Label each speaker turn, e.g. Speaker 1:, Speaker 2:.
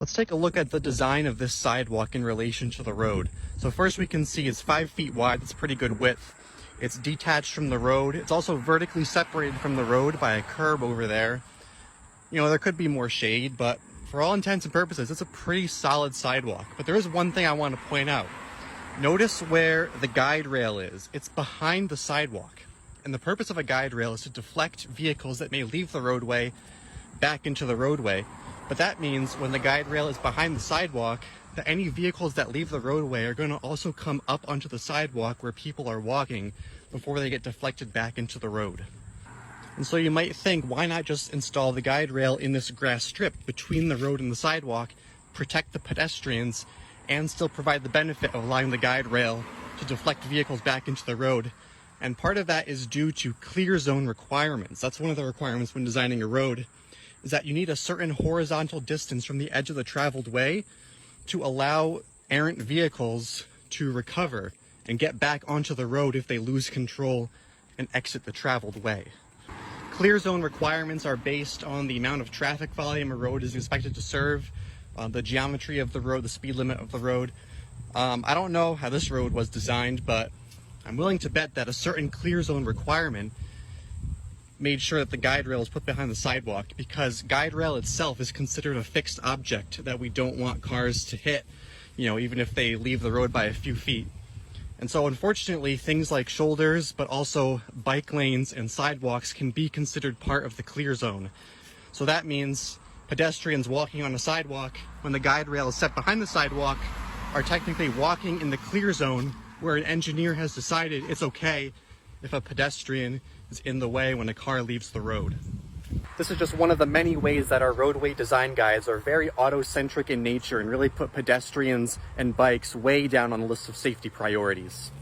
Speaker 1: Let's take a look at the design of this sidewalk in relation to the road. So first we can see it's 5 feet wide. That's pretty good width. It's detached from the road. It's also vertically separated from the road by a curb over there. You know, there could be more shade, but for all intents and purposes, it's a pretty solid sidewalk. But there is one thing I want to point out. Notice where the guide rail is. It's behind the sidewalk. And the purpose of a guide rail is to deflect vehicles that may leave the roadway back into the roadway. But that means when the guide rail is behind the sidewalk, that any vehicles that leave the roadway are going to also come up onto the sidewalk where people are walking before they get deflected back into the road. And so you might think, why not just install the guide rail in this grass strip between the road and the sidewalk, protect the pedestrians, and still provide the benefit of allowing the guide rail to deflect vehicles back into the road. And part of that is due to clear zone requirements. That's one of the requirements when designing a road, is that you need a certain horizontal distance from the edge of the traveled way to allow errant vehicles to recover and get back onto the road if they lose control and exit the traveled way. Clear zone requirements are based on the amount of traffic volume a road is expected to serve, the geometry of the road, the speed limit of the road. I don't know how this road was designed, but I'm willing to bet that a certain clear zone requirement made sure that the guide rail is put behind the sidewalk, because guide rail itself is considered a fixed object that we don't want cars to hit, you know, even if they leave the road by a few feet. And so unfortunately, things like shoulders, but also bike lanes and sidewalks can be considered part of the clear zone. So that means pedestrians walking on a sidewalk, when the guide rail is set behind the sidewalk, are technically walking in the clear zone, where an engineer has decided it's okay if a pedestrian is in the way when a car leaves the road. This is just one of the many ways that our roadway design guides are very auto-centric in nature and really put pedestrians and bikes way down on the list of safety priorities.